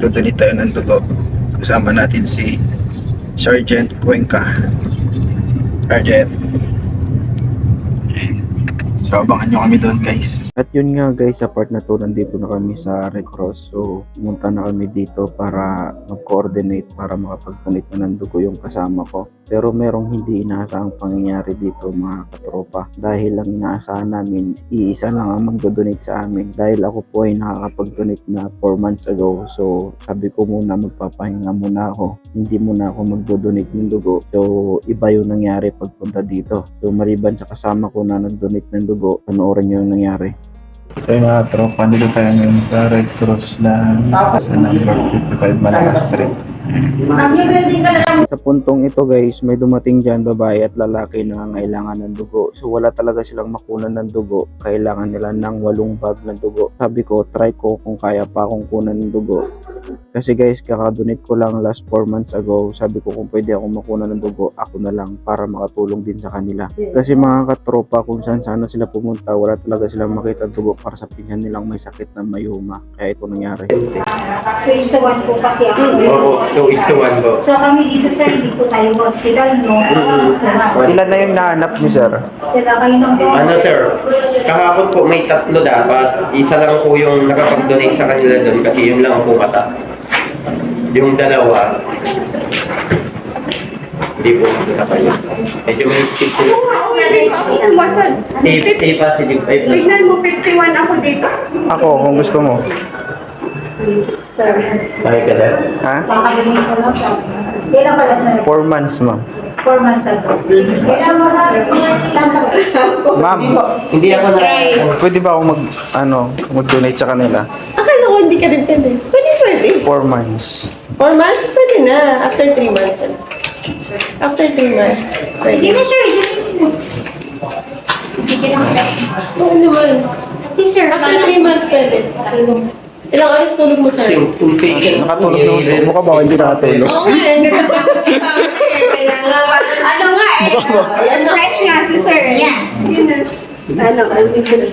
magdodonate tayo ng dugo. Kasama natin si Sergeant Cuenca. Sergeant. So, abangan nyo kami doon, guys. At yun nga, guys, sa part na to, nandito na kami sa Red Cross. So, pumunta na kami dito para mag-coordinate para makapag-donate na ng dugo yung kasama ko. Pero merong hindi inaasahang pangyayari dito, mga katropa. Dahil lang inaasahan namin, iisa lang ang mag-donate sa amin. Dahil ako po ay nakakapag-donate na 4 months ago. So, sabi ko muna, magpapahinga muna ako. Hindi muna ako mag-donate ng dugo. So, iba yung nangyari pagpunta dito. So, maliban sa kasama ko na nag-donate ng dugo, panoorin nyo yung nangyari. So yung mga tropa, dito tayo ngayon sa Red Cross na sa number 55 Malakas Street. Sa puntong ito, guys, may dumating dyan babae at lalaki na nangangailangan ng dugo. So wala talaga silang makunan ng dugo. Kailangan nila ng 8 bag ng dugo. Sabi ko, try ko kung kaya pa akong kunan ng dugo. Kasi guys, kakadonate ko lang last 4 months ago. Sabi ko kung pwede ako makunan ng dugo, ako na lang para makatulong din sa kanila. Kasi mga katropa, kung saan sana sila pumunta, wala talaga silang makita dugo para sa pinsan nilang may sakit na mayuma. Kaya ito nangyari. 2:1 po kasi ako. Oo, 2:1 po. So kami dito sir, hindi po tayo hospital, no? Ilan na yung nahanap niyo, sir? Sila kayo ng Ano sir, kahapon po may 3 dapat. Isa lang po yung nakapag-donate sa kanila doon kasi yun lang po kasa. Yung dalawa, hindi po sa kanya. Medyo may stick sila. A positive, A positive. Tignan mo, 51 ako dito. Ako, kung gusto mo. Bakit ka sir? Ha? Kakainin ko lang po. Kailan pala sa 4 months, ma'am. 4 months ago? Kailan mo na? Saan ka? Ma'am, Hindi ako na... pwede ba akong mag-donate sa kanila? Akala ko hindi ka rin pwede. Pwede. 4 months. 4 months, pwede na. After 3 months. After 3 months, pwede. Hindi na sir, hindi ka lang. Oo naman. Hindi sir, After 3 months, pwede. Ilang oras tulog mo, sir? Yung patient. Nakatulog na. Mukha ba ako hindi nakatulog? Oo nga, ang ganda pa. Ano nga eh? Fresh nga si sir. Yan. Ano, ang isa na.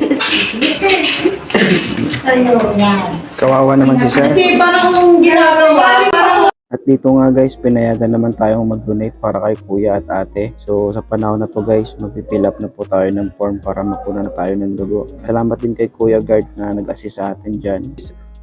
Ano yan? Kawawa naman si sir. Kasi parang ginagawa, parang At dito nga guys, pinayagan naman tayong mag-donate para kay kuya at ate. So sa panahon na to guys, mag-fill up na po tayo ng form para makuna na tayo ng dugo. Salamat din kay Kuya Guard na nag-assist sa atin dyan.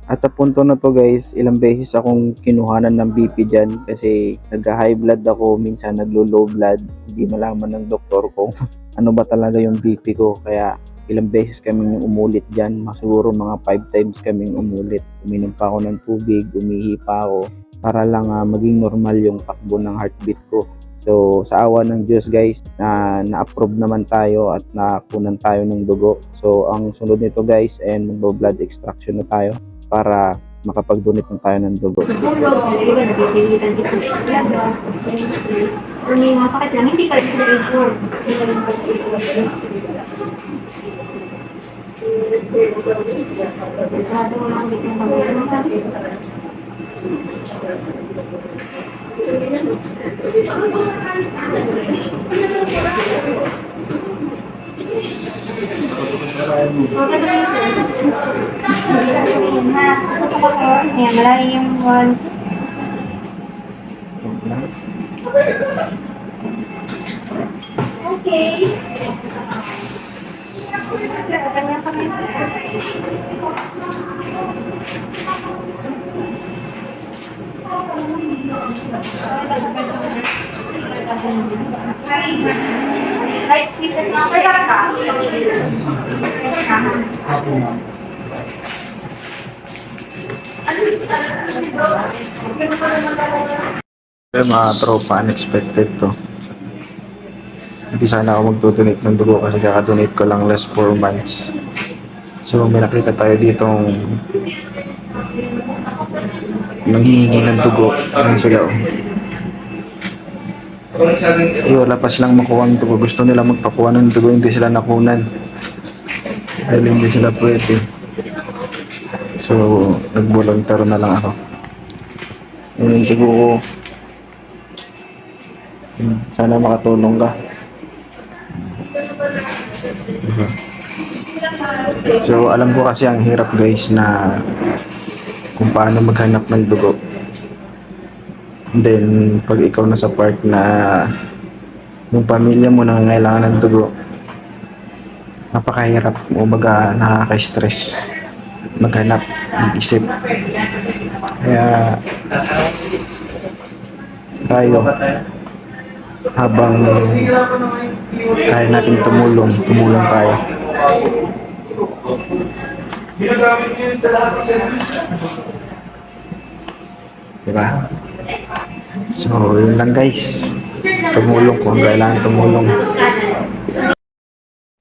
At sa punto na to guys, ilang beses akong kinuhanan ng BP dyan kasi nag-high blood ako, minsan naglo-low blood. Hindi malaman ng doktor kung ano ba talaga yung BP ko. Kaya ilang beses kaming umulit dyan, siguro mga 5 times kaming umulit. Uminom pa ako ng tubig, umihi pa ako para lang maging normal yung takbo ng heartbeat ko. So sa awa ng Diyos guys, na-approve naman tayo at nakunan tayo ng dugo. So ang sunod nito guys, and mag-blood extraction na tayo para makapag-donate na tayo ng dugo. Kung may masakit lang, hindi ka rin sila Ayan, malalim yung one. Okay. Light switches na ka. Mga tropa, unexpected to. Hindi sana ako mag-donate ng dugo kasi kakadonate ko lang last 4 months. So may nakita tayo ditong nanghihingi ng dugo. Ayun sila oh. Wala pa silang makuha ng dugo. Gusto nila magpakuha ng dugo, hindi sila nakunan. Dahil hindi sila pwede. So nag-volunteer na lang ako. Yung dugo ko. Sana makatulong ka. So alam ko kasi ang hirap guys na kung paano maghanap ng dugo. And then, pag ikaw nasa part na yung pamilya mo nangangailangan ng dugo, napakahirap o baga nakaka-stress maghanap, mag-isip. Kaya tayo, habang kaya natin tumulong tayo. Diba? So, yun lang guys. Tumulong kung kailangan tumulong.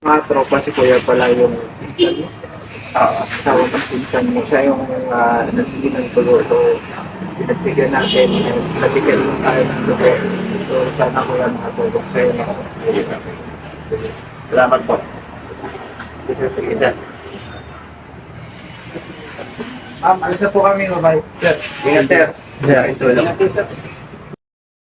Mga tropa si Kuya pala yung pinsan mo. Asawa ng pinsan mo. Siya yung nagbigay ng tulo. So, pinagbigyan natin. Nabigyan mo tayo ng tulo. So, sana Kuya makatulog sa'yo. Salamat po. Sige. Ma'am, alis na po kami. Bye-bye. Ingat sir. Yeah, Ito lang. Ingat, sir.